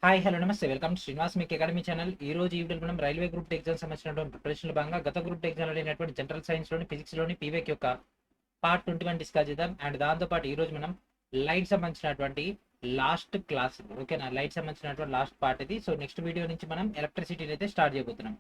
Hi hello నమస్తే welcome to Srinivas మీకు academy channel. ఈ రోజు ఈ వీడియోలో మనం రైల్వే గ్రూప్ ఎగ్జామ్ సంబంధించినటువంటి ప్రిపరేషన్లో భాగంగా గత గ్రూప్ ఎగ్జామ్ అయినటువంటి జనరల్ సైన్స్లోని ఫిజిక్స్లోని పీవేక్ యొక్క పార్ట్ 21 డిస్కస్ చేద్దాం. అండ్ దాంతోపాటు ఈ రోజు మనం లైట్ సంబంధించినటువంటి లాస్ట్ క్లాస్, ఓకేనా, లైట్ సంబంధించినటువంటి లాస్ట్ పార్ట్ ఇది. సో నెక్స్ట్ వీడియో నుంచి మనం ఎలక్ట్రిసిటీని అయితే స్టార్ట్ చేయబోతున్నాం.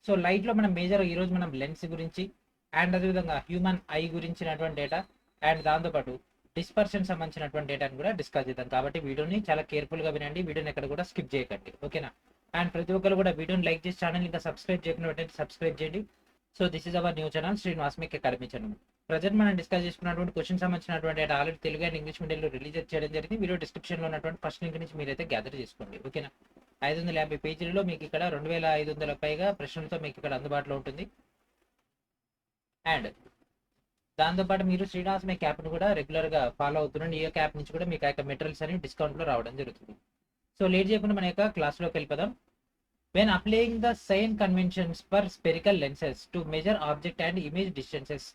సో లైట్లో మనం మేజర్ ఈ రోజు మనం లెన్స్ గురించి అండ్ అదేవిధంగా హ్యూమన్ ఐ గురించినటువంటి డేటా అండ్ దాంతోపాటు డిస్పర్షన్ సంబంధించినటువంటి డేటాను కూడా డిస్కస్ చేద్దాం. కాబట్టి వీడియోని చాలా కేర్ఫుల్ గా వినండి, వీడియోని ఎక్కడ కూడా స్కిప్ చేయకండి, ఓకేనా. అండ్ ప్రతి ఒక్కరు కూడా వీడియోని లైక్ చేసి ఛానల్ ఇంకా సబ్స్క్రైబ్ చేయకుండా వెంటనే సబ్స్క్రైబ్ చేయండి. So this is our new channel Srinivas మీకు అకాడమీ ఛానల్. ప్రజెంట్ మనం డిస్కస్ చేసుకున్నటువంటి క్వశ్చన్ సంబంధించినటువంటి data already Telugu and English మీడియంలో రిలీజ్ చేయడం జరిగింది. వీడియో డిస్క్రిప్షన్ లో ఉన్నటువంటి ఫస్ట్ లింక్ నుంచి మీరైతే గ్యాదర్ చేసుకోండి, ఓకేనా. 550 పేజీలలో మీకు ఇక్కడ 2500 పైగా ప్రశ్నలతో మీకు ఇక్కడ అందుబాటులో ఉంటుంది. అండ్ దాంతోపాటు మీరు శ్రీనివాస్ మేక్ యాప్ను కూడా రెగ్యులర్గా ఫాలో అవుతుండండి. ఈ యొక్క యాప్ నుంచి కూడా మీకు ఆ యొక్క మెటీరియల్స్ అనేవి డిస్కౌంట్లో రావడం జరుగుతుంది. సో లేట్ చేయకుండా మన యొక్క క్లాస్లోకి వెళ్ళిపోదాం. When applying the sign conventions for spherical lenses to measure object and image distances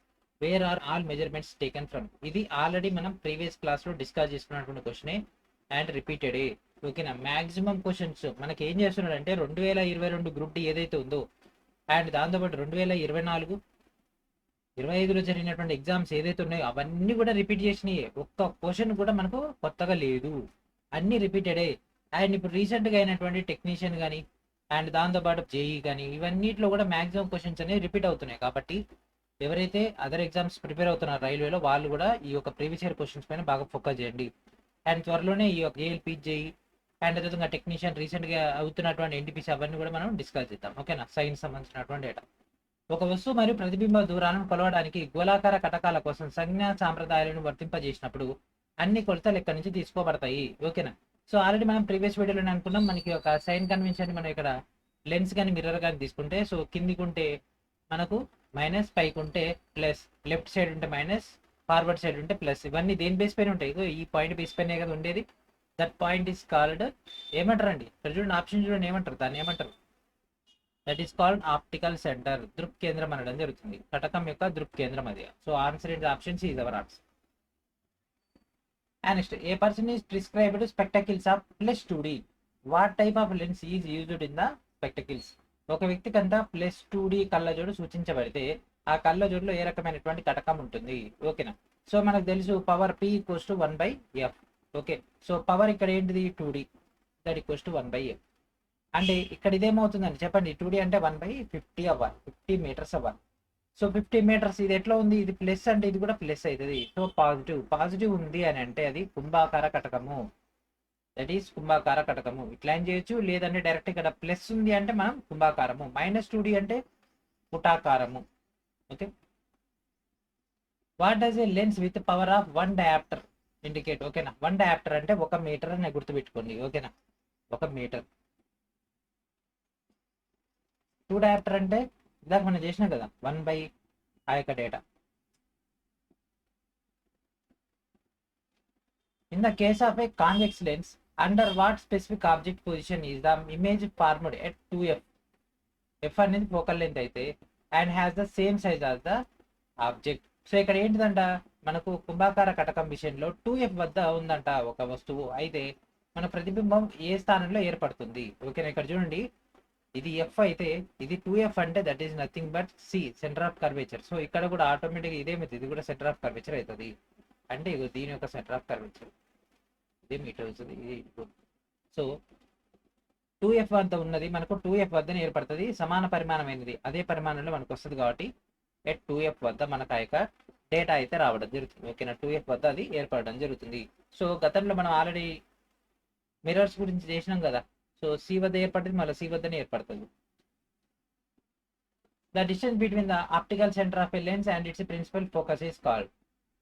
where are all measurements taken from. ఇది ఆల్రెడీ మనం ప్రీవియస్ క్లాస్లో డిస్కస్ చేసుకున్నటువంటి క్వశ్చనే అండ్ రిపీటెడ్, ఓకేనా. మ్యాక్సిమం క్వశ్చన్స్ మనకి ఏం చేస్తున్నాడంటే 2022 గ్రూప్ డి ఏదైతే ఉందో అండ్ దాంతోపాటు 2024, 25లో జరిగినటువంటి ఎగ్జామ్స్ ఏదైతే ఉన్నాయో అవన్నీ కూడా రిపీట్ చేసినాయి. ఒక్క క్వశ్చన్ కూడా మనకు కొత్తగా లేదు, అన్ని రిపీటెడే. అండ్ ఇప్పుడు రీసెంట్గా అయినటువంటి టెక్నీషియన్ కానీ అండ్ దాంతోపాటు జేఈ కానీ ఇవన్నిట్లో కూడా మ్యాక్సిమం క్వశ్చన్స్ అనేవి రిపీట్ అవుతున్నాయి. కాబట్టి ఎవరైతే అదర్ ఎగ్జామ్స్ ప్రిపేర్ అవుతున్నారు రైల్వేలో వాళ్ళు కూడా ఈ యొక్క ప్రీవియస్ ఇయర్ క్వశ్చన్స్ పైన బాగా ఫోకస్ చేయండి. అండ్ త్వరలోనే ఈ యొక్క జేఎల్పీ జేఈ అండ్ అదేవిధంగా టెక్నీషియన్ రీసెంట్గా అవుతున్నటువంటి ఎన్టీపీసీ అవన్నీ కూడా మనం డిస్కస్ చేద్దాం, ఓకేనా. సైన్స్ సంబంధించినటువంటి డేటా. ఒక వస్తువు మరియు ప్రతిబింబ దూరాలను కొలవడానికి గోళాకార కటకాల కోసం సంజ్ఞా సాంప్రదాయాలను వర్తింపజేసినప్పుడు అన్ని కొలతలు ఎక్కడి నుంచి తీసుకోబడతాయి, ఓకేనా. సో ఆల్రెడీ మనం ప్రీవియస్ వీడియోలో అనుకున్నాం, మనకి ఒక సైన్ కన్వెన్షన్ మనం ఇక్కడ లెన్స్ కానీ మిర్రర్ కానీ తీసుకుంటే, సో కిందికి ఉంటే మనకు మైనస్, పైకి ఉంటే ప్లస్, లెఫ్ట్ సైడ్ ఉంటే మైనస్, ఫార్వర్డ్ సైడ్ ఉంటే ప్లస్. ఇవన్నీ దేని బేస్ పైన ఉంటాయి? ఈ పాయింట్ బేస్ పైన కదా ఉండేది. దట్ పాయింట్ ఈస్ కాల్డ్ ఏమంటారండి? ఇక్కడ చూడండి, ఆప్షన్ చూడండి, ఏమంటారు దాన్ని? ఏమంటారు? That is called optical centre, దృక్ కేంద్రం అనడం జరుగుతుంది. కటకం యొక్క దృక్ కేంద్రం అది. So answer in the option C is our answer. And next, a person is prescribed spectacles of plus 2D. What type of lens is used in the spectacles. ఒక వ్యక్తికి అంతా ప్లస్ 2D కళ్ళజోడు సూచించబడితే ఆ కళ్ళజోడులో ఏ రకమైనటువంటి కటకం ఉంటుంది, ఓకేనా. సో మనకు తెలుసు power P equals to 1/f, okay. So power ఇక్కడ ఏంటిది? 2D, that equals to 1/f. అంటే ఇక్కడ ఇదేమవుతుందండి చెప్పండి? 2D అంటే 1/50 అవ్వాలి, 50 మీటర్స్ అవ్వాలి. సో 50 మీటర్స్ ఇది ఎట్లా ఉంది? ఇది ప్లస్ అంటే ఇది కూడా ప్లస్ అవుతుంది. సో పాజిటివ్ ఉంది అని అంటే అది కుంభాకార కటకము, దట్ ఈస్ కుంభాకార కటకము. ఇట్లా ఏం చేయొచ్చు, లేదంటే డైరెక్ట్ ఇక్కడ ప్లస్ ఉంది అంటే మనం కుంభాకారము, -2D అంటే పుటాకారము, okay. What does a lens with power of 1 dioptre indicate, ఓకేనా. 1 డయాప్టర్ అంటే 1 మీటర్ అని గుర్తుపెట్టుకోండి, ఓకేనా. 1 మీటర్. 2 డయాప్టర్ అంటే ఇందాక మనం చేసినాం కదా, 1 ఆ యొక్క data. In the case of A convex lens, under what specific object position is the image formed at 2f. F అనేది ఫోకల్ లెంత్ అయితే and has the same size as the object. So ఇక్కడ ఏంటిదంట, మనకు కుంభాకార కటకం విషయంలో 2f వద్ద ఉందంట ఒక వస్తువు, అయితే మన ప్రతిబింబం ఏ స్థానంలో ఏర్పడుతుంది, ఓకేనా. ఇక్కడ చూడండి, ఇది ఎఫ్ అయితే ఇది 2f అంటే that is nothing but C, centre of curvature. So ఇక్కడ కూడా ఆటోమేటిక్గా ఇదేమైతే ఇది కూడా సెంటర్ ఆఫ్ కర్వేచర్ అవుతుంది. అంటే ఇది దీని యొక్క సెంటర్ ఆఫ్ కర్వేచర్, ఇదే మీటర్ అవుతుంది, ఇది. సో 2f వద్ద ఉన్నది మనకు 2f వద్దనే ఏర్పడుతుంది, సమాన పరిమాణమైనది అదే పరిమాణంలో మనకు వస్తుంది. కాబట్టి ఎట్ 2f వద్ద మనకు ఆ యొక్క డేటా అయితే రావడం జరుగుతుంది, ఓకేనా. 2f వద్ద అది ఏర్పడడం జరుగుతుంది. సో గతంలో మనం ఆల్రెడీ మిర్రర్స్ గురించి చేసినాం కదా. సో సి వద్ద ఏర్పడుతుంది, మళ్ళీ సి వద్దనే ఏర్పడుతుంది. The distance between the optical centre of a lens and its principal focus is called.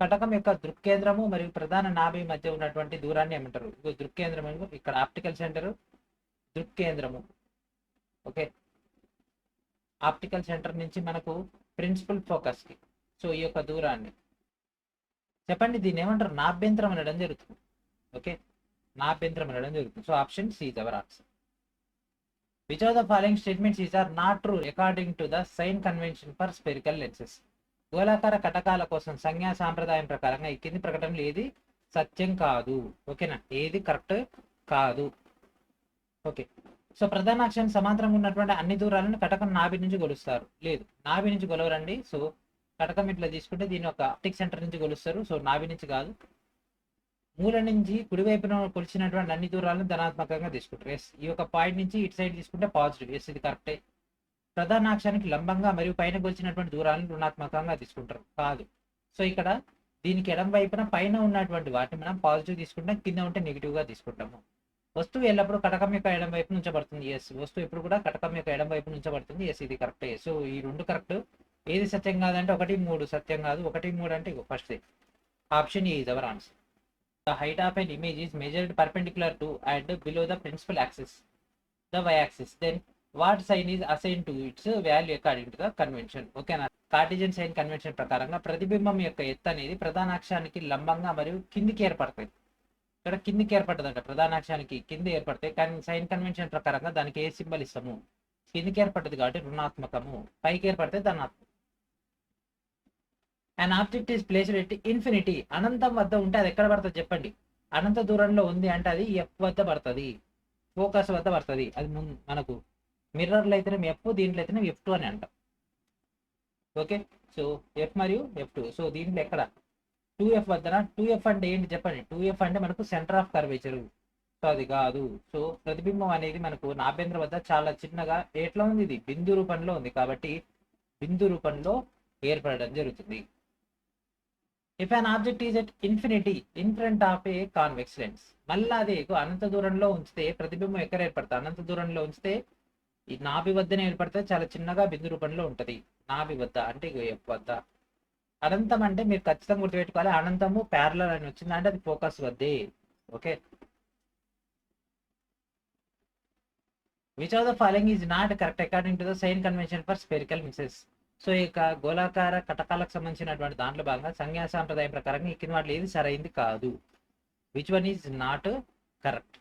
కటకం యొక్క దృక్కేంద్రము మరియు ప్రధాన నాభి మధ్య ఉన్నటువంటి దూరాన్ని ఏమంటారు? దృక్కేంద్రం, ఇక్కడ ఆప్టికల్ సెంటర్, దృక్కేంద్రము, ఓకే. ఆప్టికల్ సెంటర్ నుంచి మనకు ప్రిన్సిపల్ ఫోకస్ కి, సో ఈ యొక్క దూరాన్ని చెప్పండి. దీన్ని ఏమంటారు? నాభ్యంతరం అనడం జరుగుతుంది, ఓకే. నాభ్యంతరం అనడం జరుగుతుంది. So option C is our answer. Which of the following statements is are not true according to the sign convention for spherical lenses? గోళాకార కటకాల కోసం సంజ్ఞా సాంప్రదాయం ప్రకారంగా ఈ కింది ప్రకటనలు ఏది సత్యం కాదు, ఓకేనా. ఏది కరెక్ట్ కాదు? ఓకే. సో ప్రధాన అక్షానికి సమాంతరంగా ఉన్నటువంటి అన్ని దూరాలను కటకం నాభి నుంచి కొలుస్తారు. లేదు, నాభి నుంచి కొలవరండి. సో కటకం ఇట్లా తీసుకుంటే దీని ఒక ఆప్టిక్ సెంటర్ నుంచి కొలుస్తారు. సో నాభి నుంచి కాదు, మూల నుంచి కుడివైపున కొలిచినటువంటి అన్ని దూరాలను ధనాత్మకంగా తీసుకుంటారు. ఎస్, ఈ యొక్క పాయింట్ నుంచి ఇటు సైడ్ తీసుకుంటే పాజిటివ్. ఎస్, ఇది కరెక్టే. ప్రధాన అక్షానికి లంబంగా మరియు పైన కొలిచినటువంటి దూరాలను రుణాత్మకంగా తీసుకుంటారు. కాదు. సో ఇక్కడ దీనికి ఎడం వైపున పైన ఉన్నటువంటి వాటిని మనం పాజిటివ్ తీసుకుంటాం, కింద ఉంటే నెగిటివ్ గా తీసుకుంటాము. వస్తువు ఎల్లప్పుడూ కటకం యొక్క ఎడం వైపు ఉంచబడుతుంది. ఎస్, వస్తువు ఎప్పుడు కూడా కటకం యొక్క ఎడం వైపు ఉంచబడుతుంది. ఎస్, ఇది కరెక్టే. సో ఈ రెండు కరెక్ట్. ఏది సత్యం కాదంటే 1, 3 సత్యం కాదు. 1, 3 అంటే first option A is our answer. The height of an image is measured perpendicular to and below the principal axis, the Y axis. Then what sign is assign to its value according to the convention. ఓకేనా? Cartesian sign convention ప్రకారంగా ప్రతిబింబం యొక్క ఎత్తు అనేది ప్రధాన అక్షానికి లంబంగా మరియు కిందికి ఏర్పడతాయి. ఇక్కడ కిందికి ఏర్పడుతుందంట, ప్రధాన అక్షానికి కింద ఏర్పడతాయి. కానీ సైన్ కన్వెన్షన్ ప్రకారంగా దానికి ఏ సింబల్ ఇస్తాము? కిందికి ఏర్పడుతుంది కాబట్టి రుణాత్మకము, పైకి ఏర్పడితే ధనాత్మకం. And object is placed at infinity, అనంతం వద్ద ఉంటే అది ఎక్కడ పడుతుంది చెప్పండి? అనంత దూరంలో ఉంది అంటే అది ఎఫ్ వద్ద పడుతుంది, ఫోకస్ వద్ద పడుతుంది. అది మనకు మిర్రర్లో అయితేనే ఎఫ్, దీంట్లో అయితేనే F2 అని అంటాం. ఓకే, సో ఎఫ్ మరియు F2. సో దీంట్లో ఎక్కడ 2F వద్దన? 2F అంటే ఏంటి చెప్పండి? 2F అంటే మనకు సెంటర్ ఆఫ్ కర్వేచర్. సో అది కాదు. సో ప్రతిబింబం అనేది మనకు నాభ్యంతర వద్ద చాలా చిన్నగా ఎట్లా ఉంది? ఇది బిందు రూపంలో ఉంది కాబట్టి బిందు రూపంలో ఏర్పడడం జరుగుతుంది. If an object is at infinity in front of A convex lens, మళ్ళీ అదే అనంత దూరంలో ఉంచితే ప్రతిబింబం ఎక్కడ ఏర్పడుతుంది? అనంత దూరంలో ఉంచితే ఈ నాభి వద్దనే ఏర్పడితే చాలా చిన్నగా బిందు రూపంలో ఉంటది. నాభి వద్ద అంటే ఎఫ్ వద్ద. అనంతం అంటే మీరు ఖచ్చితంగా గుర్తుపెట్టుకోవాలి, అనంతము ప్యారలల్ అని వచ్చింది అంటే అది ఫోకస్ వద్దే. Okay, which of the following is not correct according to the sign convention for spherical mirrors. So ఈ యొక్క గోళాకార కటకాలకు సంబంధించినటువంటి దాంట్లో భాగంగా సంజ్ఞా సాంప్రదాయం ప్రకారంగా ఈ కింద వాటిలో ఏది సరైంది కాదు. Which one is not correct?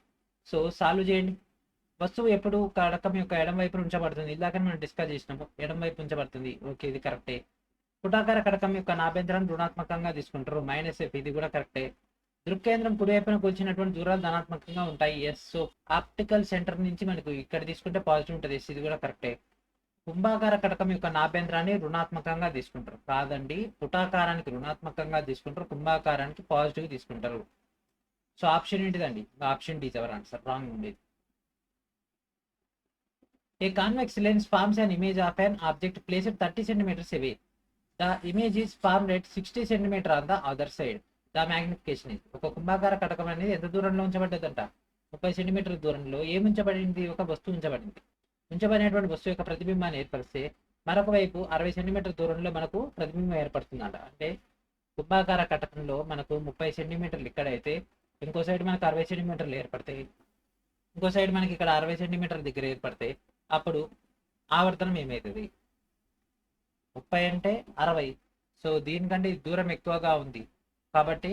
So solve చేయండి. వస్తువు ఎప్పుడు కటకం యొక్క ఎడం వైపు ఉంచబడుతుంది, ఇందాక మనం డిస్కస్ చేసినాము, ఎడం వైపు ఉంచబడుతుంది. ఓకే, ఇది కరెక్టే. పుటాకార కటకం యొక్క నాభ్యంతరాన్ని రుణాత్మకంగా తీసుకుంటారు, -F, ఇది కూడా కరెక్టే. దృక్కేంద్రం కుడివైపున కూర్చున్నటువంటి దూరాలు ధనాత్మకంగా ఉంటాయి. ఎస్, సో ఆప్టికల్ సెంటర్ నుంచి మనకు ఇక్కడ తీసుకుంటే పాజిటివ్ ఉంటుంది. ఎస్, ఇది కూడా కరెక్టే. కుంభాకార కటకం యొక్క నాభ్యంతరాన్ని రుణాత్మకంగా తీసుకుంటారు. కాదండి, పుటాకారానికి రుణాత్మకంగా తీసుకుంటారు, కుంభాకారానికి పాజిటివ్ తీసుకుంటారు. సో ఆప్షన్ ఏంటిదండి? Option D our answer, wrong ఉండేది. A convex lens forms an image of an object placed 30 centimeters away. The image is formed at 60 centimeters on the other side. The magnification is. ఒక కుంభాకార కటకం అనేది ఎంత దూరంలో ఉంచబడ్డదంట? 30 సెంటీమీటర్ల దూరంలో ఏముంచబడింది? ఒక వస్తువు ఉంచబడింది. ఉంచబడినటువంటి వస్తువు యొక్క ప్రతిబింబాన్ని ఏర్పరిస్తే మరొక వైపు 60 సెంటీమీటర్ల దూరంలో మనకు ప్రతిబింబం ఏర్పడుతుందంట. అంటే కుంభాకార కటకంలో మనకు 30 సెంటీమీటర్లు ఇక్కడైతే ఇంకో సైడ్ మనకు 60 సెంటీమీటర్లు ఏర్పడతాయి, ఇంకో సైడ్ మనకి ఇక్కడ 60 సెంటీమీటర్ల దగ్గర ఏర్పడతాయి. అప్పుడు ఆవర్తనం ఏమవుతుంది? 30 అంటే 60. సో దీనికంటే దూరం ఎక్కువగా ఉంది కాబట్టి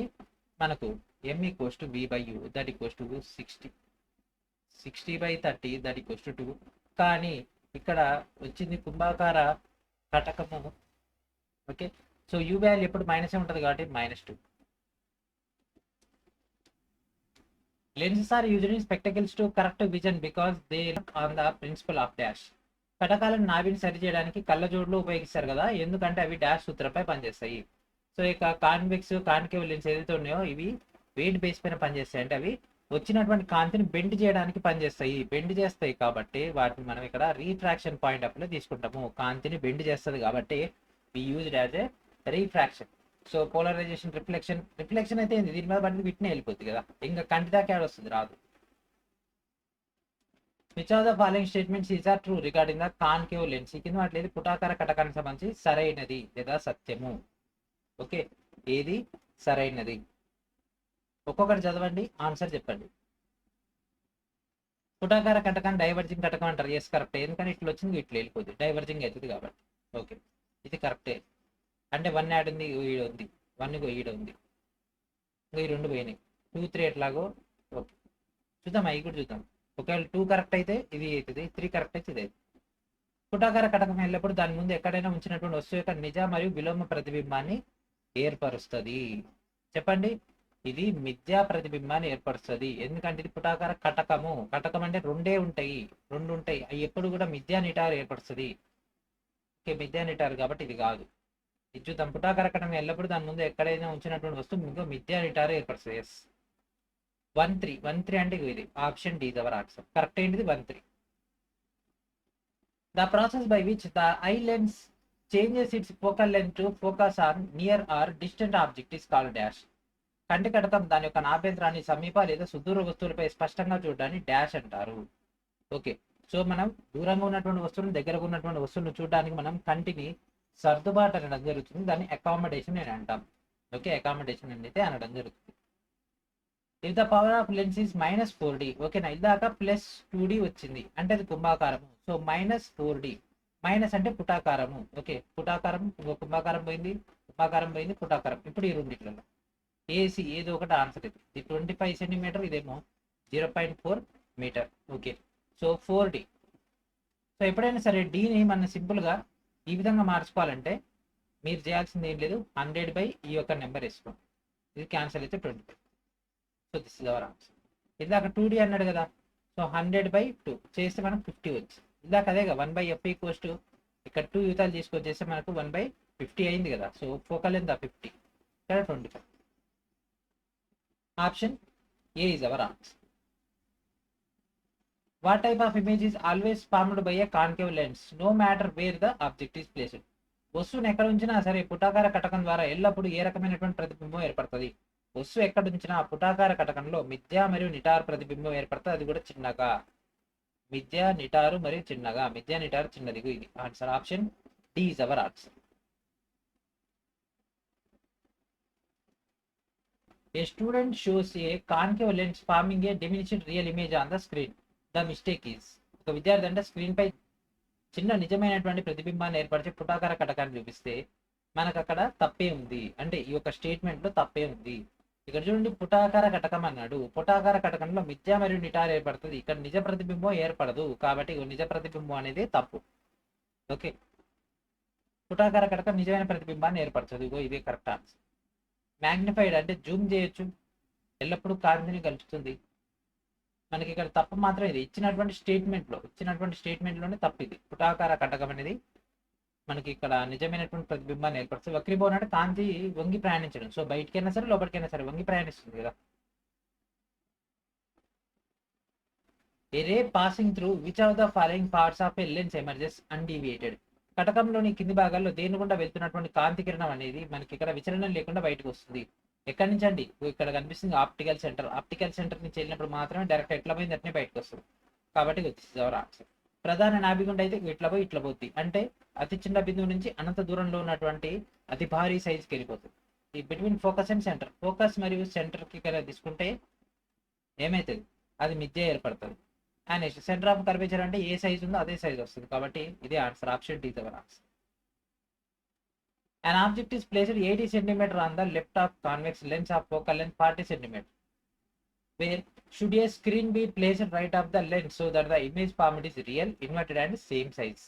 మనకు m = v/u that equals to 60. 60/30 that equals to 2. కానీ ఇక్కడ వచ్చింది కుంభాకార కటకము. ఓకే, సో u వాల్యూ ఎప్పుడు మైనస్ ఉంటుంది కాబట్టి -2. Lenses are used in spectacles to correct vision because they look on the principle of dash. కటకాలను నాభిని సరి చేయడానికి కళ్ళజోడులు ఉపయోగిస్తారు కదా, ఎందుకంటే అవి డాష్ సూత్రంపై పనిచేస్తాయి. సో ఇక కాన్వెక్స్ కాన్కేవ్ లెన్స్ ఏదైతే ఉన్నాయో ఇవి వెయిట్ బేస్ పైన పనిచేస్తాయి. అంటే అవి వచ్చినటువంటి కాంతిని బెండ్ చేయడానికి పనిచేస్తాయి. బెండ్ చేస్తాయి కాబట్టి వాటిని మనం ఇక్కడ రీఫ్రాక్షన్ పాయింట్ ఆఫ్ లో తీసుకుంటాము. కాంతిని బెండ్ చేస్తుంది కాబట్టి we used as a refraction. So polarisation, reflection అయితే ఏంది? దీని మీద పడింది విట్నే వెళ్ళిపోతుంది కదా, ఇంకా కంటి దాకా యాడ్ వస్తుంది, రాదు. Which of the following statements is are true regarding the concave lens? ఈ కింద వాటి పుటాకార కటకానికి సంబంధించి సరైనది లేదా సత్యము. ఓకే, ఏది సరైనది? ఒక్కొక్కటి చదవండి, ఆన్సర్ చెప్పండి. పుటాకార కటకాన్ని డైవర్జింగ్ కటకం అంటారు. ఎస్, కరెక్టే. ఎందుకంటే ఇట్లా వచ్చింది ఇట్లా వెళ్ళిపోతుంది, డైవర్జింగ్ అవుతుంది కాబట్టి. ఓకే, ఇది కరెక్టే. అంటే 1 యాడ్ ఉంది, ఈడ ఉంది, 1 ఈడ ఉంది, ఇంకా ఈ 2 పోయినాయి. 2, 3 ఎట్లాగో. ఓకే, చూద్దాం, అవి కూడా చూద్దాం. ఒకవేళ 2 కరెక్ట్ అయితే ఇది అవుతుంది, 3 కరెక్ట్ అయితే ఇది అవుతుంది. పుటాకార కటకం వెళ్ళినప్పుడు దాని ముందు ఎక్కడైనా ఉంచినటువంటి వస్తువు యొక్క నిజ మరియు విలోమ ప్రతిబింబాన్ని ఏర్పరుస్తుంది. చెప్పండి, ఇది మిథ్యా ప్రతిబింబాన్ని ఏర్పరుస్తుంది. ఎందుకంటే ఇది పుటాకార కటకము. కటకం అంటే రెండు ఉంటాయి. అవి ఎప్పుడు కూడా మిథ్యా నిటారు ఏర్పరుస్తుంది. ఓకే, మిథ్యా నిటారు కాబట్టి ఇది కాదు. ఇది చూద్దాం. పుటాకార కటకం ఎల్లప్పుడు దాని ముందు ఎక్కడైనా ఉంచినటువంటి వస్తువు మీకు మిథ్యా నిటారు ఏర్పరుస్తుంది. ఎస్, 1 3 అంటే ఇది option D our answer. Correct ఏంటిది 1 3. The process by which the eye lens changes its focal length to focus on near or distant object is called dash. కంటి కటకం దాని యొక్క నాభ్యంతరాన్ని సమీప లేదా సుదూర వస్తువులపై స్పష్టంగా చూడడాన్ని డాష్ అంటారు. ఓకే, సో మనం దూరంగా ఉన్నటువంటి వస్తువులను దగ్గరగా ఉన్నటువంటి వస్తువులను చూడడానికి మనం కంటిని సర్దుబాటు అనడం జరుగుతుంది. దాన్ని అకామిడేషన్ అని అంటాం. ఓకే, అకామిడేషన్ అనేది అనడం జరుగుతుంది. If the power of lens is -4D. ఓకేనా, ఇందాక +2D వచ్చింది అంటే అది కుంభాకారము. సో -4D, మైనస్ అంటే పుటాకారము. ఓకే, పుటాకారం కుంభాకారం పోయింది, కుంభాకారం పోయింది, పుటాకారం. ఇప్పుడు ఈ రెండిట్లలో ఏసీ ఏదో ఒకటి ఆన్సర్. ఇది 25 సెంటీమీటర్, ఇదేమో 0.4 metre. Okay, so 4D. So ఎప్పుడైనా సరే డీని మనం సింపుల్గా ఈ విధంగా మార్చుకోవాలంటే మీరు చేయాల్సింది ఏం లేదు, 100 ఈ యొక్క నెంబర్ వేసుకోండి. ఇది క్యాన్సల్ అయితే 25. So this is our answer. ఇందాక 2D అన్నాడు కదా, సో 100/2 చేస్తే మనకు 50 వచ్చింది. ఇందాక అదేగా 1/f = ఇక్కడ 2 యూతాలు తీసుకొచ్చేస్తే మనకు 1/50 అయింది కదా. సో ఫోకల్ ఎంత 50, ఇక్కడ 25. Option A is our answer. What type of image is always formed by a concave lens no matter where the object is placed. వస్తువుని ఎక్కడ ఉంచినా సరే పుటాకార కటకం ద్వారా ఎల్లప్పుడూ ఏ రకమైనటువంటి ప్రతిబింబం ఏర్పడుతుంది. వస్తువు ఎక్కడ ఉంచినా పుటాకార కటకంలో మిథ్యా మరియు నిటారు ప్రతిబింబం ఏర్పడుతుంది. అది కూడా చిన్నగా. మిథ్యా నిటారు మరియు చిన్నగా. మిథ్యా నిటారు చిన్నది. ఇది answer. Option D is our answer. A student shows a concave lens forming a diminished real image on the screen. The mistake is. ఒక విద్యార్థి అంటే స్క్రీన్ పై చిన్న నిజమైనటువంటి ప్రతిబింబాన్ని ఏర్పరిచే పుటాకార కటకాన్ని చూపిస్తే మనకు అక్కడ తప్పే ఉంది. అంటే ఈ యొక్క స్టేట్మెంట్ లో తప్పే ఉంది. ఇక్కడ చూడండి, పుటాకార కటకం అన్నాడు. పుటాకార కటకంలో మిథ్యా మరియు నిటారు ఏర్పడుతుంది. ఇక్కడ నిజ ప్రతిబింబం ఏర్పడదు. కాబట్టి నిజ ప్రతిబింబం అనేది తప్పు. ఓకే, పుటాకార కటకం నిజమైన ప్రతిబింబాన్ని ఏర్పరచదు. ఇదే కరెక్ట్ ఆన్సర్. మ్యాగ్నిఫైడ్ అంటే జూమ్ చేయొచ్చు, ఎల్లప్పుడూ కాంతిని కలుపుతుంది. మనకి ఇక్కడ తప్పు మాత్రం ఇది ఇచ్చినటువంటి స్టేట్మెంట్లోనే తప్పు. ఇది పుటాకార కటకం అనేది మనకి ఇక్కడ నిజమైనటువంటి ప్రతిబింబాన్ని ఏర్పరుస్తుంది. వక్రీభవనం అంటే కాంతి వంగి ప్రయాణించడం. సో బయటకైనా సరే లోపలికైనా సరే వంగి ప్రయాణిస్తుంది కదా. A ray passing through which of the following parts of a lens emerges undeviated. కటకంలోని కింది భాగాల్లో దేని గుండా వెళ్తున్నటువంటి కాంతి కిరణం అనేది మనకి ఇక్కడ విచలనం లేకుండా బయటకు వస్తుంది. ఎక్కడి నుంచి అండి? ఇక్కడ కనిపిస్తుంది ఆప్టికల్ సెంటర్. ఆప్టికల్ సెంటర్ నుంచి వెళ్ళినప్పుడు మాత్రమే డైరెక్ట్ ఎట్లా పోయింది అట్నే బయటకు వస్తుంది. కాబట్టి వచ్చేసి అవర్ ఆన్సర్. ప్రధాన నాభిగుండ అయితే ఇట్లా పోయి ఇట్లా పోద్ది. అంటే అతి చిన్న బిందువు నుంచి అనంత దూరంలో ఉన్నటువంటి అతి భారీ సైజుకి వెళ్ళిపోతుంది. ఈ between focus and centre, focus మరియు సెంటర్కి తీసుకుంటే ఏమవుతుంది? అది మిథ్య ఏర్పడుతుంది. And next centre of curvature అంటే ఏ సైజ్ ఉందో అదే సైజ్ వస్తుంది. కాబట్టి ఇదే answer. Option D our answer. An object is placed 80 cm on the left of convex lens of focal length 40 cm. Where should a screen be placed right of the lens so that the image formed is real, inverted and same size?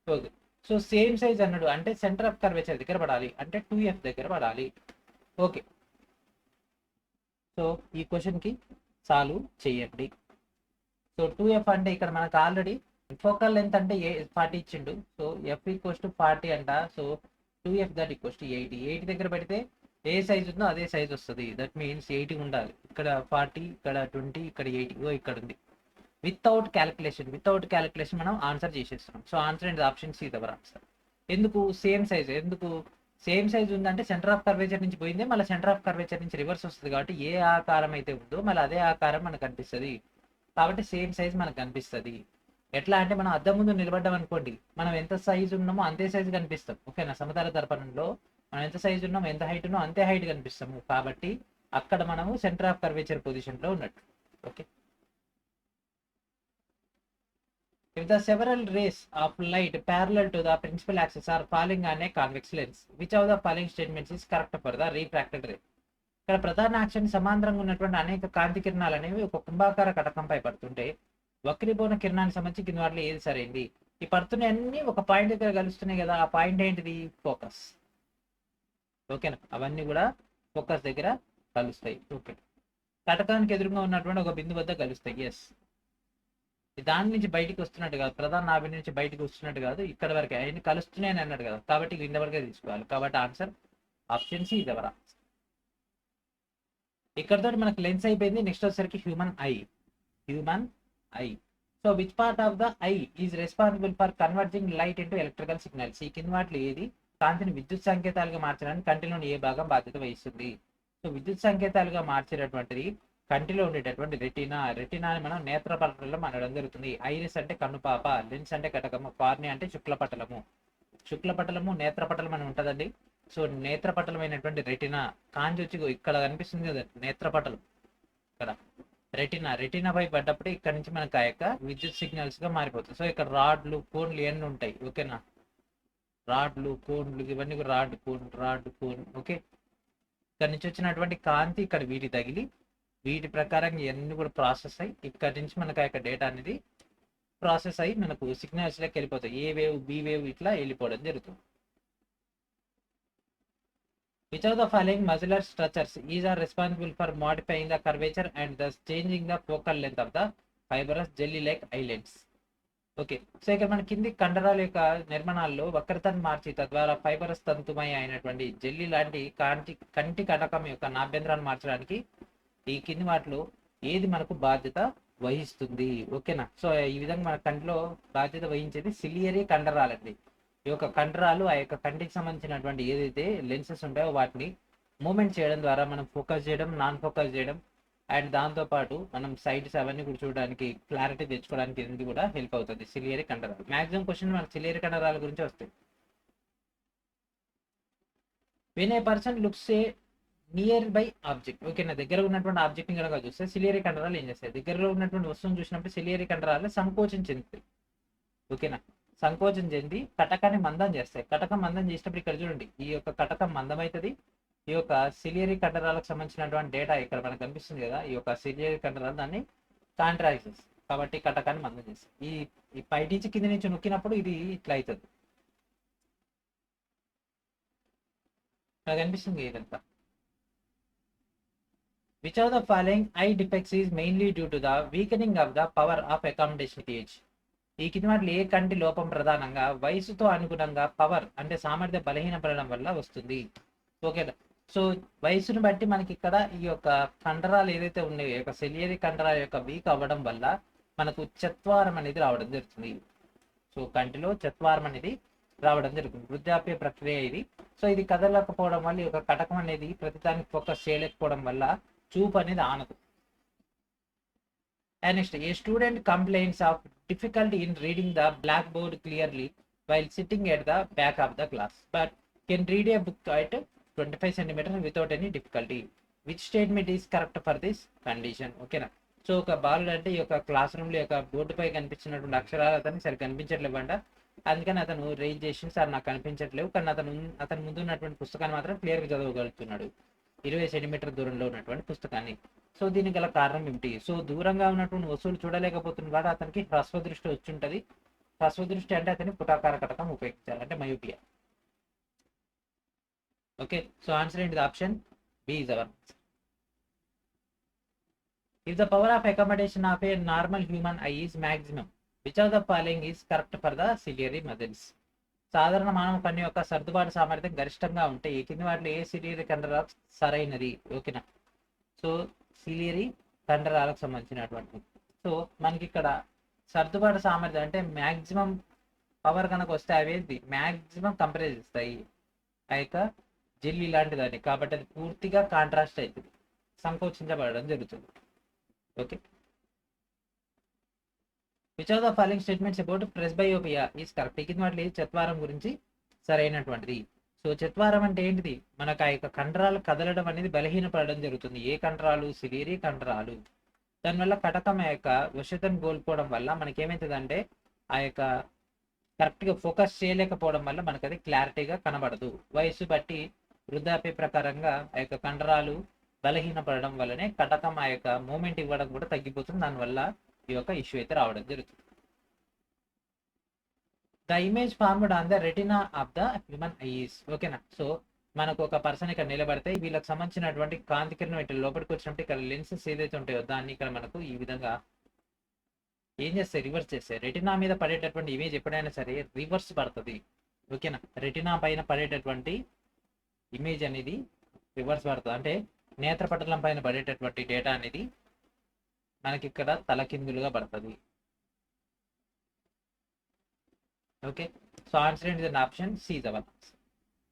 Okay. So same size అన్నాడు అంటే centre of curvature దగ్గర పడాలి, అంటే 2f దగ్గర పడాలి. Okay, so ఈ క్వశ్చన్కి solve చేయండి. సో 2f అంటే ఇక్కడ మనకు ఆల్రెడీ ఫోకల్ లెంత్ అంటే 40 ఇచ్చిండు. సో f = 40 అంట. So 2f that = 80. 80 దగ్గర పెడితే ఏ సైజ్ ఉందో అదే సైజ్ వస్తుంది. దట్ మీన్స్ 80 ఉండాలి. ఇక్కడ 40, ఇక్కడ 20, ఇక్కడ 80. ఇక్కడ ఉంది. వితౌట్ క్యాలిక్యులేషన్ మనం ఆన్సర్ చేసేస్తున్నాం. So answer and option see our answer. ఎందుకు సేమ్ సైజ్? సేమ్ సైజ్ ఉందంటే సెంటర్ ఆఫ్ కర్వేచర్ నుంచి పోయింది, మళ్ళీ సెంటర్ ఆఫ్ కర్వేచర్ నుంచి రివర్స్ వస్తుంది. కాబట్టి ఏ ఆకారం అయితే ఉందో మళ్ళీ అదే ఆకారం మనకు కనిపిస్తుంది. కాబట్టి సేమ్ సైజ్ మనకు కనిపిస్తుంది. ఎట్లా అంటే మనం అద్దం ముందు నిలబడ్డాం అనుకోండి, మనం ఎంత సైజు ఉన్నామో అంతే సైజు కనిపిస్తాం. ఓకేనా, సమతల దర్పణంలో మనం ఎంత సైజు ఉన్నామో ఎంత హైట్ ఉన్నామో అంతే హైట్ కనిపిస్తాము. కాబట్టి అక్కడ మనము సెంటర్ ఆఫ్ కర్వేచర్ పొజిషన్లో ఉన్నట్టు. Okay, if the several rays of light parallel to the principal axis are falling on a convex lens, which of the following statements is correct for the refracted ray? ఇక్కడ ప్రధాన అక్షానికి సమాంతరంగా ఉన్నటువంటి అనేక కాంతి కిరణాలు అనేవి ఒక కుంభాకార కటకంపై పడుతుంటే వక్రీభవన కిరణానికి సంబంధించి కింద వాటిలో ఏది సరైంది? ఈ పడుతున్నాయి అన్ని ఒక పాయింట్ దగ్గర కలుస్తున్నాయి కదా, ఆ పాయింట్ ఏంటిది? ఫోకస్. ఓకేనా, అవన్నీ కూడా ఫోకస్ దగ్గర కలుస్తాయి. ఓకే, కటకానికి ఎదురుగా ఉన్నటువంటి ఒక బిందు వద్ద కలుస్తాయి. ఎస్, దాని నుంచి బయటికి వస్తున్నట్టు కాదు, ప్రధాన నాభి నుంచి బయటికి వస్తున్నట్టు కాదు, ఇక్కడ వరకే ఆయన కలుస్తున్నాయని అన్నాడు కదా, కాబట్టి కింద వరకే తీసుకోవాలి. కాబట్టి ఆన్సర్ ఆప్షన్ సి ఇది ఎవరా. ఇక్కడతో మనకు లెన్స్ అయిపోయింది. నెక్స్ట్ వచ్చేసరికి human I. Human I. So which part of the I is responsible for converging light into electrical signals. ఈ కింద వాటిలో ఏది కాంతిని విద్యుత్ సంకేతాలుగా మార్చడానికి కంటిలోని ఏ భాగం బాధ్యత వహిస్తుంది? సో విద్యుత్ సంకేతాలుగా మార్చేటటువంటిది కంటిలో ఉండేటటువంటి రెటీనా. రెటీనాని మనం నేత్రపటలం అనడం జరుగుతుంది. ఐరిస్ అంటే కన్నుపాప, లెన్స్ అంటే కటకము, కార్నియా అంటే శుక్లపటలము. శుక్లపటలము నేత్రపటలం అని ఉంటుందండి. సో నేత్రపటలమైనటువంటి రెటీనా కాంతి వచ్చి ఇక్కడ కనిపిస్తుంది కదా నేత్రపటలం, ఇక్కడ రెటీనా. రెటీనా పై పడ్డప్పుడు ఇక్కడ నుంచి మనకు ఆ యొక్క విద్యుత్ సిగ్నల్స్ గా మారిపోతుంది. సో ఇక్కడ రాడ్లు కోన్లు ఇవన్నీ ఉంటాయి. ఓకేనా, రాడ్లు కోన్లు ఇవన్నీ రాడ్ కోన్. ఓకే, ఇక్కడ నుంచి వచ్చినటువంటి కాంతి ఇక్కడ వీటి తగిలి వీటి ప్రకారం ఇవన్నీ కూడా ప్రాసెస్ అయ్యి ఇక్కడ నుంచి మనకు ఆ యొక్క డేటా అనేది ప్రాసెస్ అయ్యి మనకు సిగ్నల్స్ లెక్క వెళ్ళిపోతాయి. ఏ వేవ్ బి వేవ్ ఇట్లా వెళ్ళిపోవడం జరుగుతుంది. Which of the following muscular structures is are responsible for modifying the curvature and thus changing the focal length of the fibrous jelly-like eyelids? Okay, so ఇక్కడ మన కింది కండరాల యొక్క నిర్మాణాల్లో వక్రతను మార్చి తద్వారా ఫైబరస్ తంతుమయ అయినటువంటి జెల్లీ లాంటి కంటి కటకం యొక్క నాభ్యంతరాన్ని మార్చడానికి ఈ కింది వాటిలో ఏది మనకు బాధ్యత వహిస్తుంది? ఓకేనా, సో ఈ విధంగా మన కంటిలో బాధ్యత వహించేది సిలియరీ కండరాలండి. ఈ యొక్క కండరాలు ఆ యొక్క కంటికి సంబంధించినటువంటి ఏదైతే లెన్సెస్ ఉంటాయో వాటిని మూమెంట్ చేయడం ద్వారా మనం ఫోకస్ చేయడం, నాన్ ఫోకస్ చేయడం, అండ్ దాంతోపాటు మనం సైడ్స్ అవన్నీ కూడా చూడడానికి క్లారిటీ తెచ్చుకోవడానికి ఇది కూడా హెల్ప్ అవుతుంది సిలియరీ కండరాలు. మాక్సిమం క్వశ్చన్ మనకు సిలియరీ కండరాల గురించి వస్తాయి. When a person looks A near by object, ఓకేనా, దగ్గర ఉన్నటువంటి ఆబ్జెక్ట్ ని కనుక చూస్తే సిలియరీ కండరాలు ఏం చేస్తాయి? దగ్గరలో ఉన్నటువంటి వస్తువును చూసినప్పుడు సిలియరీ కండరాలు సంకోచం చెందుతాయి. ఓకేనా, సంకోచం చెంది కటకాన్ని మందం చేస్తాయి. కటకం మందం చేసినప్పుడు ఇక్కడ చూడండి, ఈ యొక్క కటకం మందం అవుతుంది. ఈ యొక్క సిలియరీ కండరాలకు సంబంధించినటువంటి డేటా ఇక్కడ మనకు కనిపిస్తుంది కదా, ఈ యొక్క సిలియరీ కండరాలు దాన్ని కాంట్రాక్ట్ చేస్తాయి. కాబట్టి కటకాన్ని మందం చేస్తాయి. ఈ పై నుంచి కింద నుంచి నొక్కినప్పుడు ఇది ఇట్లా అవుతుంది. నాకు కనిపిస్తుంది ఇదంతా. Which of the following eye defects is mainly due to the weakening of the power of accommodation age? ఈ కింది వాటిలో ఏ కంటి లోపం ప్రధానంగా వయసుతో అనుగుణంగా పవర్ అంటే సామర్థ్య బలహీనపడడం వల్ల వస్తుంది? ఓకే, సో వయసును బట్టి మనకి ఇక్కడ ఈ యొక్క కండరాలు ఏదైతే ఉన్నాయో ఈ యొక్క సెలియరీ కండరాల యొక్క వీక్ అవ్వడం వల్ల మనకు చత్వారం అనేది రావడం జరుగుతుంది. సో కంటిలో చత్వారం అనేది రావడం జరుగుతుంది. వృద్ధాప్య ప్రక్రియ ఇది. సో ఇది కదలకపోవడం వల్ల ఈ యొక్క కటకం అనేది ప్రతిదానికి ఫోకస్ చేయలేకపోవడం వల్ల చూపు అనేది ఆనదు. And next, a student complains of difficulty in reading the blackboard clearly while sitting at the back of the class, but can read a book at 25 centimeters without any difficulty. Which statement is correct for this condition? Okay na. So ఒక బాలుడు అంటే ఈ యొక్క class room లో యొక్క బోర్డుపై కనిపించినటువంటి అక్షరాలు అతనికి సరిగ్గా కనిపించట్లేవంట. అందుకని అతను రేజ్ చేసి సార్ నాకు కనిపించట్లేవు, కానీ అతని ముందు ఉన్నటువంటి పుస్తకాన్ని మాత్రం క్లియర్గా చదవగలుగుతున్నాడు, 20 సెంటీమీటర్ దూరంలో ఉన్నటువంటి పుస్తకాన్ని. సో దీనికి గల కారణం ఏమిటి? సో దూరంగా ఉన్నటువంటి వస్తువులు చూడలేకపోతున్నాడు, అతనికి హ్రస్వ దృష్టి వచ్చి ఉంటుంది. హ్రస్వ దృష్టి అంటే అతని పుటాకార కటకం ఉపయోగించాలి, అంటే మయోపియా. ఓకే, సో ఆన్సర్ ఏంటిది? Option B is our. If the power of accommodation of a normal human eye is maximum, which of the following is correct for the ciliary muscles? సాధారణ మానవ కన్ను యొక్క సర్దుబాటు సామర్థ్యం గరిష్టంగా ఉంటే ఈ కింది వాటిలో ఏ సిలియరీ కండరాలు సరైనది? ఓకేనా, సో సిలియరీ కండరాలకు సంబంధించినటువంటి. సో మనకి ఇక్కడ సర్దుబాటు సామర్థ్యం అంటే మ్యాక్సిమం పవర్ కనుక వస్తే అవేది మ్యాక్సిమం కంప్రెస్ ఇస్తాయి ఆ యొక్క జెల్లీ లాంటి దాన్ని. కాబట్టి అది పూర్తిగా కాంట్రాస్ట్ అవుతుంది, సంకోచించబడడం జరుగుతుంది. Okay, which of the following statements about presbyopia is correct? ఈ కింద వాటిలో చత్వారం గురించి సరైనటువంటిది. సో చత్వారం అంటే ఏంటిది? మనకు ఆ యొక్క కండరాలు కదలడం అనేది బలహీనపడడం జరుగుతుంది. ఏ కండరాలు? సిలియరీ కండరాలు. దానివల్ల కటకం యొక్క వశ్యతను కోల్పోవడం వల్ల మనకి ఏమవుతుందంటే ఆ యొక్క కరెక్ట్గా ఫోకస్ చేయలేకపోవడం వల్ల మనకు అది క్లారిటీగా కనబడదు. వయసు బట్టి వృద్ధాప్య ప్రకారంగా ఆ యొక్క కండరాలు బలహీనపడడం వల్లనే కటకం ఆ యొక్క మూమెంట్ ఇవ్వడం కూడా తగ్గిపోతుంది. దానివల్ల ఈ యొక్క ఇష్యూ అయితే రావడం జరుగుతుంది. The image formed on the retina of the human ice. ఓకేనా, సో మనకు ఒక పర్సన్ ఇక్కడ నిలబడితే వీళ్ళకి సంబంధించినటువంటి కాంతి కిరణం ఇట్లా లోపలికి వచ్చినప్పుడు ఇక్కడ లెన్సెస్ ఏదైతే ఉంటాయో దాన్ని ఇక్కడ మనకు ఈ విధంగా ఏం చేస్తాయి, రివర్స్ చేస్తాయి. రెటినా మీద పడేటటువంటి ఇమేజ్ ఎప్పుడైనా సరే రివర్స్ పడుతుంది. ఓకేనా, రెటినా పైన పడేటటువంటి ఇమేజ్ అనేది రివర్స్ పడుతుంది. అంటే నేత్రపటలం పైన పడేటటువంటి డేటా అనేది మనకి ఇక్కడ తలకిందులుగా పడుతుంది. ఓకే, సో ఆన్సర్ ఏంటి option C is our answer.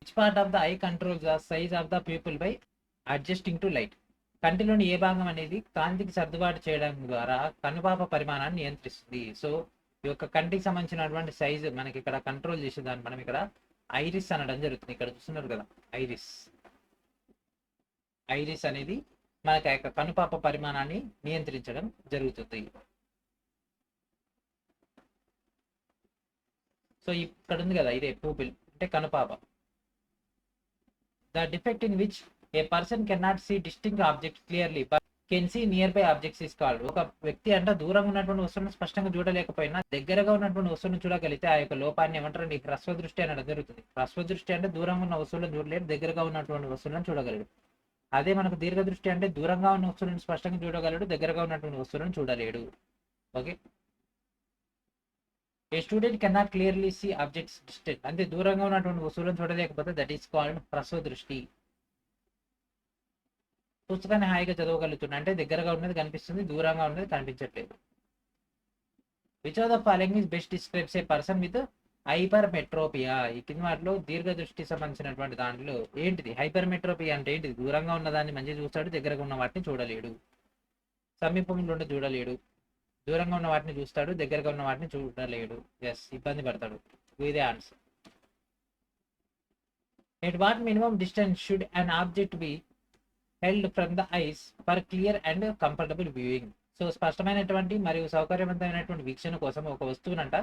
Which part of the eye controls the size of the pupil by adjusting to light? కంటిలోని ఏ భాగం అనేది కాంతికి సర్దుబాటు చేయడం ద్వారా కనుపాప పరిమాణాన్ని నియంత్రిస్తుంది. సో ఈ యొక్క కంటికి సంబంధించినటువంటి సైజు మనకి ఇక్కడ కంట్రోల్ చేసేదాన్ని మనం ఇక్కడ ఐరిస్ అనడం జరుగుతుంది. ఇక్కడ చూస్తున్నారు కదా, ఐరిస్. ఐరిస్ అనేది మనకి ఆ యొక్క కనుపాప పరిమాణాన్ని నియంత్రించడం జరుగుతుంది. సో ఇక్కడ ఉంది కదా, ఇదే పూపిల్ అంటే కనుపాప. The defect in which a person can not see distinct objects clearly but can see nearby objects is called. ఒక వ్యక్తి అంటే దూరంగా ఉన్నటువంటి వస్తువులను స్పష్టంగా చూడలేకపోయినా దగ్గరగా ఉన్నటువంటి వస్తువులను చూడగలిగితే ఆ యొక్క లోపాన్ని ఏమంటారు, హ్రస్వ దృష్టి అనడం జరుగుతుంది. హ్రస్వ దృష్టి అంటే దూరంగా ఉన్న వస్తువులను చూడలేడు, దగ్గరగా ఉన్నటువంటి వస్తువులను చూడగలడు. అదే మనకు దీర్ఘ దృష్టి అంటే దూరంగా ఉన్న వస్తువులను స్పష్టంగా చూడగలడు, దగ్గరగా ఉన్నటువంటి వస్తువులను చూడలేడు. Okay, a student can not clearly see objects distant అంటే దూరంగా ఉన్నటువంటి వస్తువులను చూడలేకపోతే దట్ ఈస్ కాల్డ్ హ్రస్వ దృష్టి. పుస్తకాన్ని హాయిగా చదవగలుగుతున్నా అంటే దగ్గరగా ఉన్నది కనిపిస్తుంది, దూరంగా ఉన్నది కనిపించట్లేదు. Which of the following is best describes a person with hypermetropia? ఈ కింద వాటిలో దీర్ఘ దృష్టి సంబంధించినటువంటి దాంట్లో ఏంటిది హైపర్ మెట్రోపియా అంటే ఏంటిది? దూరంగా ఉన్న దాన్ని మంచిగా చూస్తాడు, దగ్గరగా ఉన్న వాటిని చూడలేడు. సమీపంలో ఉండి చూడలేడు, దూరంగా ఉన్న వాటిని చూస్తాడు, దగ్గరగా ఉన్న వాటిని చూడలేడు. ఎస్, ఇబ్బంది పడతాడు. ఇదే answer. At what minimum distance should an object be held from the ice for clear and comfortable viewing? So స్పష్టమైనటువంటి మరియు సౌకర్యవంతమైనటువంటి వీక్షణ కోసం ఒక వస్తువునంట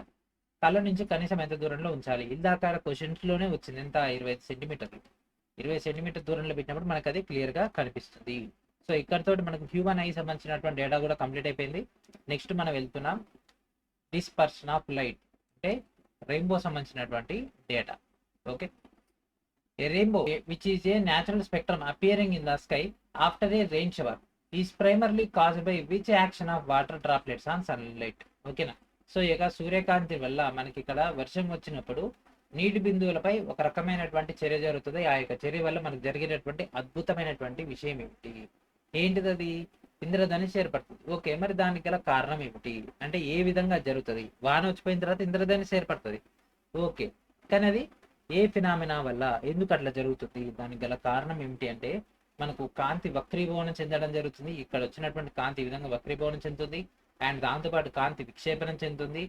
కళ్ళ నుంచి కనీసం ఎంత దూరంలో ఉంచాలి? ఇందాక క్వశ్చన్స్ లోనే వచ్చింది, ఎంత 25 సెంటీమీటర్లు. 20 సెంటీమీటర్ దూరంలో పెట్టినప్పుడు మనకు అది క్లియర్ గా కనిపిస్తుంది. సో ఇక్కడతో మనకు హ్యూమన్ ఐ సంబంధించినటువంటి డేటా కూడా కంప్లీట్ అయిపోయింది. నెక్స్ట్ మనం వెళ్తున్నాం డిస్పర్షన్ ఆఫ్ లైట్ అంటే రెయిన్బో సంబంధించినటువంటి data. Okay, A rainbow which is a natural spectrum appearing in the sky after A rain shower is primarily caused by which action of water droplets on sunlight? ఓకేనా, so ఇక సూర్యకాంతి వల్ల మనకి ఇక్కడ వర్షం వచ్చినప్పుడు నీటి బిందువులపై ఒక రకమైనటువంటి చర్య జరుగుతుంది. ఆ యొక్క చర్య వల్ల మనకు జరిగినటువంటి అద్భుతమైనటువంటి విషయం ఏమిటి? ఏంటిది అది? ఇంద్రధనుస్సు ఏర్పడుతుంది. ఓకే, మరి దానికి గల కారణం ఏమిటి అంటే ఏ విధంగా జరుగుతుంది? వాన వచ్చిపోయిన తర్వాత ఇంద్రధనుస్సు ఏర్పడుతుంది. ఓకే, కానీ అది ఏ ఫినామినా వల్ల, ఎందుకు అట్లా జరుగుతుంది? దానికి గల కారణం ఏమిటి అంటే మనకు కాంతి వక్రీభవనం చెందడం జరుగుతుంది. ఇక్కడ వచ్చినటువంటి కాంతి ఈ విధంగా వక్రీభవనం చెందుతుంది, అండ్ దాంతోపాటు కాంతి విక్షేపణం చెందుతుంది,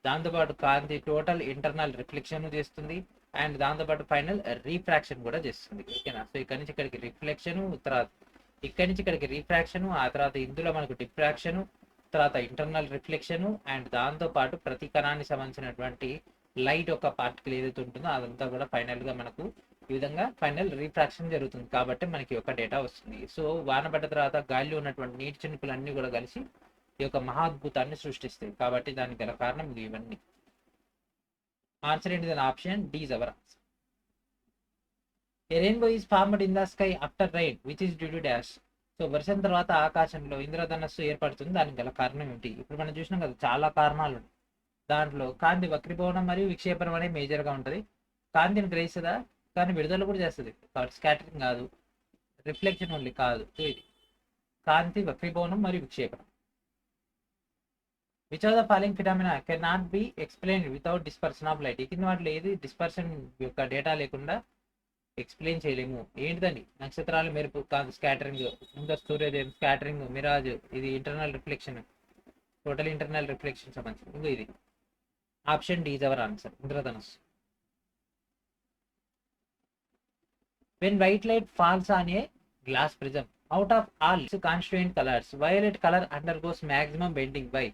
దాంతోపాటు కాంతి టోటల్ ఇంటర్నల్ రిఫ్లెక్షన్ చేస్తుంది, అండ్ దాంతోపాటు ఫైనల్ రీఫ్రాక్షన్ కూడా చేస్తుంది. ఓకేనా, సో ఇక్కడ నుంచి ఇక్కడికి రిఫ్లెక్షన్, తర్వాత ఇక్కడి నుంచి ఇక్కడికి రీఫ్రాక్షన్, ఆ తర్వాత ఇందులో మనకు డిఫ్రాక్షన్, తర్వాత ఇంటర్నల్ రిఫ్లెక్షన్, అండ్ దాంతోపాటు ప్రతి కణానికి సంబంధించినటువంటి లైట్ యొక్క పార్టికల్ ఏదైతే ఉంటుందో అదంతా కూడా ఫైనల్ గా మనకు ఈ విధంగా ఫైనల్ రీఫ్రాక్షన్ జరుగుతుంది. కాబట్టి మనకి ఒక డేటా వస్తుంది. సో వాన పడ్డ తర్వాత గాలిలో ఉన్నటువంటి నీటి చినుకులు అన్ని కూడా కలిసి ఈ యొక్క మహాద్భుతాన్ని సృష్టిస్తాయి. కాబట్టి దానికి గల కారణం ఇవన్నీ. ఆన్సర్ ఏంటి? దాని option D is our answer. A rainbow is formed in the sky after rain which is due to dash? So వర్షం తర్వాత ఆకాశంలో ఇంద్రధనస్సు ఏర్పడుతుంది. దానికి గల కారణం ఏంటి? ఇప్పుడు మనం చూసినాం కదా, చాలా కారణాలు ఉన్నాయి. దాంట్లో కాంతి వక్రీభవనం మరియు విక్షేపణం అనేది మేజర్గా ఉంటుంది. కాంతిని గ్రహిస్తుందా, కానీ విడుదల కూడా చేస్తుంది. కాబట్టి స్కాటరింగ్ కాదు, రిఫ్లెక్షన్ ఓన్లీ కాదు. సో ఇది కాంతి వక్రీభవనం మరియు విక్షేపణం. Which of the following phenomena can not be explain without dispersion of light? ఈ కింద వాటిలో ఏది డిస్పర్షన్ యొక్క డేటా లేకుండా ఎక్స్ప్లెయిన్ చేయలేము? ఏంటిదండి? నక్షత్రాలు, మెరుపు, కాంతి, స్కాటరింగ్, ముందు సూర్యోదయం, స్కాటరింగ్, మిరాజ్, ఇది internal reflection, total internal reflection సంబంధించి. ఇంకో ఇది option D is our answer, ఇంద్రధనస్సు. When white light falls on a glass prism, out of all its constituent colors, violet color undergoes maximum bending by.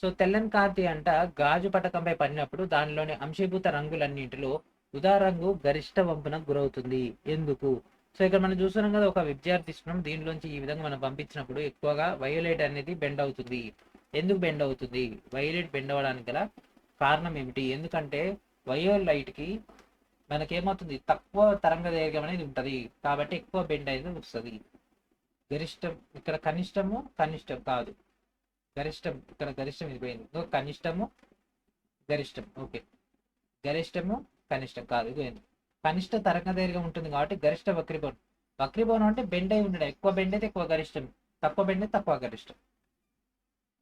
So తెల్లని కాంతి అంట గాజు పటకంపై పడినప్పుడు దానిలోని అంశీభూత రంగులన్నింటిలో ఉదా రంగు గరిష్ట వంపునకు గురవుతుంది. ఎందుకు? సో ఇక్కడ మనం చూస్తున్నాం కదా, ఒక విద్యార్థి ఇస్తున్నాం, దీనిలోంచి ఈ విధంగా మనం పంపించినప్పుడు ఎక్కువగా వైయోలెట్ అనేది బెండ్ అవుతుంది. ఎందుకు బెండ్ అవుతుంది? వైయోలెట్ బెండ్ అవ్వడానికి గల కారణం ఏమిటి? ఎందుకంటే వైయోలైట్ కి మనకేమవుతుంది, తక్కువ తరంగ దైర్ఘ్యం అనేది ఉంటుంది కాబట్టి ఎక్కువ బెండ్ అనేది వస్తుంది. గరిష్టం ఇక్కడ కనిష్టము కనిష్టం కాదు, గరిష్టం ఇక్కడ గరిష్టం ఇది పోయింది. కనిష్టము గరిష్టం, ఓకే, గరిష్టము కనిష్టం కాదు, ఇది పోయింది. కనిష్ట తరంగ దైర్ఘ్యం ఉంటుంది కాబట్టి గరిష్ట వక్రీభవనం. వక్రీభవనం అంటే బెండ్ అయి ఉండడం, ఎక్కువ బెండ్ అయితే ఎక్కువ గరిష్టం, తక్కువ బెండ్ అయితే తక్కువ గరిష్టం.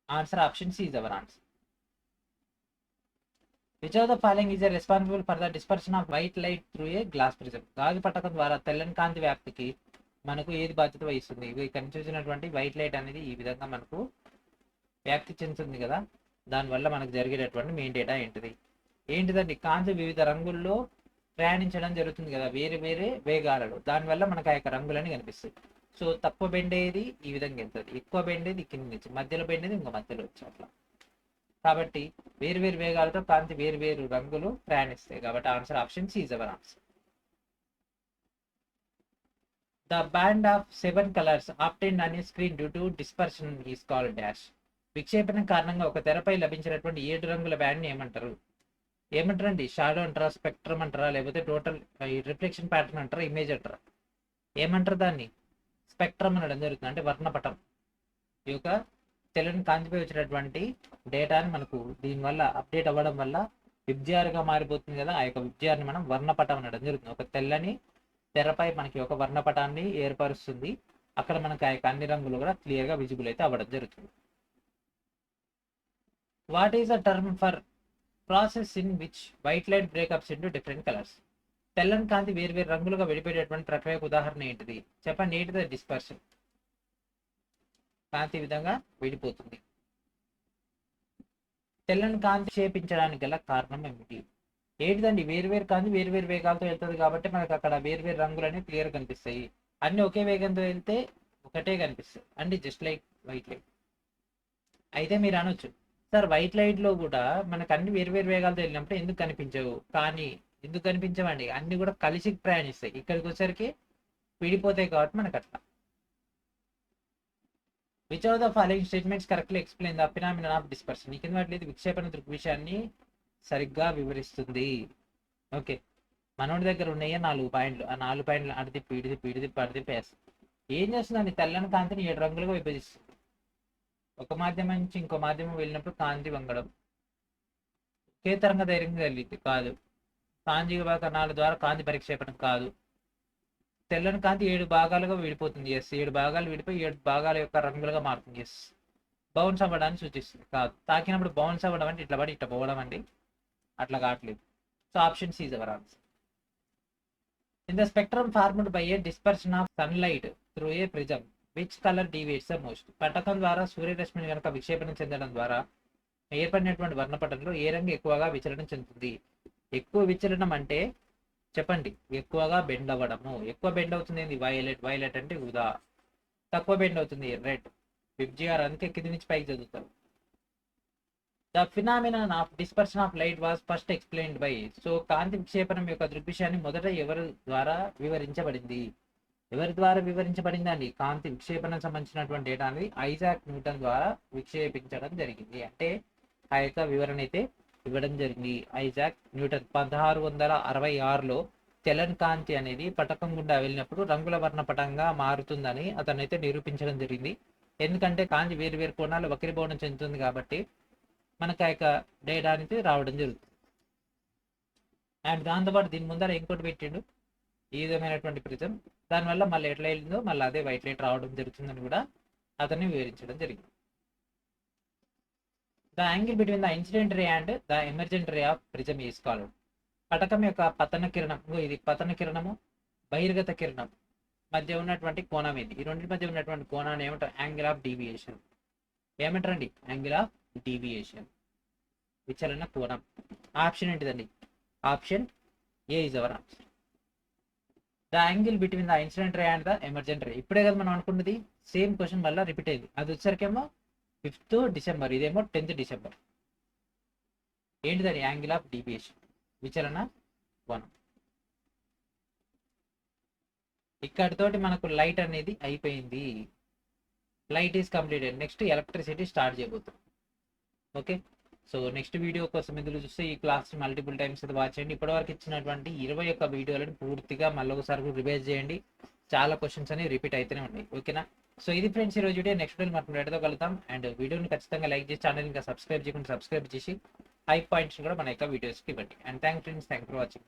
Answer option C is our answer. Which of the following is responsible for the dispersion of white light through a glass prism? గాజు పట్టకం ద్వారా తెల్లని కాంతి వ్యాప్తికి మనకు ఏది బాధ్యత వహిస్తుంది? ఇవి ఇక్కడ చూసినటువంటి వైట్ లైట్ అనేది ఈ విధంగా మనకు వ్యాప్తి చెందుతుంది కదా, దానివల్ల మనకు జరిగేటటువంటి మెయిన్ డేటా ఏంటిదండి? కాంతి వివిధ రంగుల్లో ప్రయాణించడం జరుగుతుంది కదా, వేరే వేరే వేగాలలో, దానివల్ల మనకు ఆ యొక్క రంగులని కనిపిస్తాయి. సో తక్కువ బెండేది ఈ విధంగా వెళ్తుంది, ఎక్కువ బెండేది కింద నుంచి, మధ్యలో బెండేది ఇంకా మధ్యలో వచ్చి అట్లా. కాబట్టి వేరు వేరు వేగాలతో కాంతి వేరు వేరు రంగులు ప్రయాణిస్తాయి కాబట్టి answer option C is our answer. The band of 7 colours obtained on a screen due to dispersion is called dash. విక్షేపణం కారణంగా ఒక తెరపై లభించినటువంటి 7 రంగుల బ్యాండ్ ఏమంటారు? ఏమంటారండి? షాడో అంటారా, స్పెక్ట్రమ్ అంటారా, లేకపోతే టోటల్ రిఫ్లెక్షన్ ప్యాటర్న్ అంటారా, ఇమేజ్ అంటారా? ఏమంటారు దాన్ని? స్పెక్ట్రమ్ అనడం జరుగుతుంది, అంటే వర్ణపటం. ఈ యొక్క తెల్లని కాంతిపై వచ్చినటువంటి డేటాని మనకు దీనివల్ల అప్డేట్ అవ్వడం వల్ల విబ్జిఆర్గా మారిపోతుంది కదా, ఆ యొక్క విబ్జిఆర్ని మనం వర్ణపటం అనడం జరుగుతుంది. ఒక తెల్లని తెరపై మనకి ఒక వర్ణపటాన్ని ఏర్పరుస్తుంది, అక్కడ మనకి ఆ యొక్క అన్ని రంగులు కూడా క్లియర్గా విజిబుల్ అయితే అవ్వడం జరుగుతుంది. What is the term for process in which white light breakups into different colours? తెల్లని కాంతి వేరు వేరు రంగులుగా విడిపోయేటటువంటి ప్రక్రియకు ఉదాహరణ ఏంటిది? చెప్పండి. ఏంటిది? డిస్పర్షన్. కాంతి విధంగా విడిపోతుంది. తెల్లని కాంతి చేపించడానికి గల కారణం ఏమిటి? ఏంటిదండి? వేరువేరు కాంతి వేరువేరు వేగాలతో వెళ్తుంది కాబట్టి మనకు అక్కడ వేరువేరు రంగులన్నీ క్లియర్ కనిపిస్తాయి. అన్ని ఒకే వేగంతో వెళ్తే ఒకటే కనిపిస్తుంది, అంటే జస్ట్ లైక్ వైట్ లైట్. అయితే మీరు అనొచ్చు, సార్ వైట్ లైట్ లో కూడా మనకు అన్ని వేరువేరు వేగాలతో వెళ్ళినప్పుడు ఎందుకు కనిపించవు? కానీ ఎందుకు కనిపించవండి? అన్ని కూడా కలిసి ప్రయాణిస్తాయి, ఇక్కడికి వచ్చేసరికి విడిపోతాయి కాబట్టి మనకు అట్లా. Which of the following statements correctly explain the phenomenon of dispersion? ఈ కింద వాటిలో విక్షేపణ దృగ్విషయాన్ని సరిగ్గా వివరిస్తుంది. ఓకే, మనోడి దగ్గర ఉన్నాయి 4 పాయింట్లు, ఆ 4 పాయింట్లు అడిది పీడిది పీడిది పడిది పేస్ ఏం చేస్తుందండి? తెల్లని కాంతిని 7 రంగులుగా విభజిస్తుంది. ఒక మాధ్యమం నుంచి ఇంకో మాధ్యమం వెళ్ళినప్పుడు కాంతి వంగడం ఒకే తరంగ ధైర్యంగా కలిగింది కాదు. సాంజిక కణాల ద్వారా కాంతి పరిక్షేపణం కాదు. తెల్లని కాంతి 7 భాగాలుగా విడిపోతుంది, ఎస్. 7 భాగాలు విడిపోయి 7 భాగాల యొక్క రంగులుగా మారుతుంది, ఎస్. బౌన్స్ అవ్వడాన్ని సూచిస్తుంది, కాదు. తాకినప్పుడు బౌన్స్ అవ్వడం అంటే ఇట్లా పడి ఇట్లా పోవడం అండి, అట్లా కావట్లేదు. So option C is our answer. In the spectrum formed by a dispersion of sunlight through a prism which colour deviates the most? పట్టకం ద్వారా సూర్యరశ్మిని కనుక విక్షేపణం చెందడం ద్వారా ఏర్పడినటువంటి వర్ణపటంలో ఏ రంగు ఎక్కువగా విచలనం చెందుతుంది? ఎక్కువ విచలనం అంటే చెప్పండి. ఎక్కువగా బెండ్ అవ్వడము. ఎక్కువ బెండ్ అవుతుంది ఏంది? వైలెట్. వైలెట్ అంటే ఉదా. తక్కువ బెండ్ అవుతుంది రెడ్. విబ్జిఆర్ అందుకే కింది నుంచి పైకి చదువుతారు. The phenomenon of dispersion of light was first explained by. So కాంతి విక్షేపణం యొక్క దృగ్విషయాన్ని మొదట ఎవరి ద్వారా వివరించబడింది? ఎవరి ద్వారా వివరించబడిందండి? కాంతి విక్షేపణం సంబంధించినటువంటి డేటా అనేది ఐజాక్ న్యూటన్ ద్వారా విక్షేపించడం జరిగింది. అంటే ఆ యొక్క వివరణ అయితే ఇవ్వడం జరిగింది ఐజాక్ న్యూటన్. 1666లో తెల్లని కాంతి అనేది పటకం గుండా వెళ్ళినప్పుడు రంగుల వర్ణపటంగా మారుతుందని అతనైతే నిరూపించడం జరిగింది. ఎందుకంటే కాంతి వేరు వేరు కోణాలు వక్రీభవనం చెందుతుంది కాబట్టి మనకు ఆ యొక్క డేటా అనేది రావడం జరుగుతుంది. అండ్ దాంతోపాటు దీని ముందర ఇంకోటి పెట్టిండు, ఈ విధమైనటువంటి ప్రిజం. దానివల్ల మళ్ళీ ఎట్లా వెళ్ళిందో మళ్ళీ అదే వైట్ లైట్ రావడం జరుగుతుందని కూడా అతన్ని వివరించడం జరిగింది. The angle between the incident ray and the emergent ray of prism is called. పటకం యొక్క పతన కిరణం, ఇది పతన కిరణము, బహిర్గత కిరణం మధ్య ఉన్నటువంటి కోణం ఇది. ఈ రెండింటి మధ్య ఉన్నటువంటి కోణాన్ని ఏమంటారు? Angle of deviation. ఏమంటారండి? యాంగిల్ ఆఫ్ డీవియేషన్, విచలన కోణం. ఆప్షన్ ఏంటిదండి? Option A is our answer. The angle between the incident ray and the emergent రే. ఇప్పుడే కదా మనం అనుకున్నది, సేమ్ క్వశ్చన్ వల్ల రిపీట్ అయింది. అది వచ్చేసరికేమో 5th డిసెంబర్, ఇదేమో 10th డిసెంబర్. ఏంటిదని? యాంగిల్ ఆఫ్ డీవియేషన్, విచలన కోణం. ఇక్కడితోటి మనకు లైట్ అనేది అయిపోయింది. Light is completed. Next electricity start చేయబోతుంది. ఓకే, సో నెక్స్ట్ వీడియో కోసం ఎదురు చూస్తే ఈ క్లాస్ మల్టిపుల్ టైమ్స్ అయితే వాచ్ చేయండి. ఇప్పటివరకు ఇచ్చినటువంటి 21 వీడియోలను పూర్తిగా మళ్ళీ ఒకసారి రివైజ్ చేయండి. చాలా క్వశ్చన్స్ అనేవి రిపీట్ అయితేనే ఉన్నాయి. ఓకేనా? సో ఇది ఫ్రెండ్స్ ఈ రోజు వీడియో. నెక్స్ట్ వీడియో మనం రెడీతో కలుద్దాం. అండ్ వీడియోని ఖచ్చితంగా లైక్ చేసి ఛానల్ ఇంకా సబ్స్క్రైబ్ చేయకుండా సబ్స్క్రైబ్ చేసి హై పాయింట్స్ కూడా మన యొక్క వీడియోస్కి ఇవ్వండి. And thank friends, thank for watching.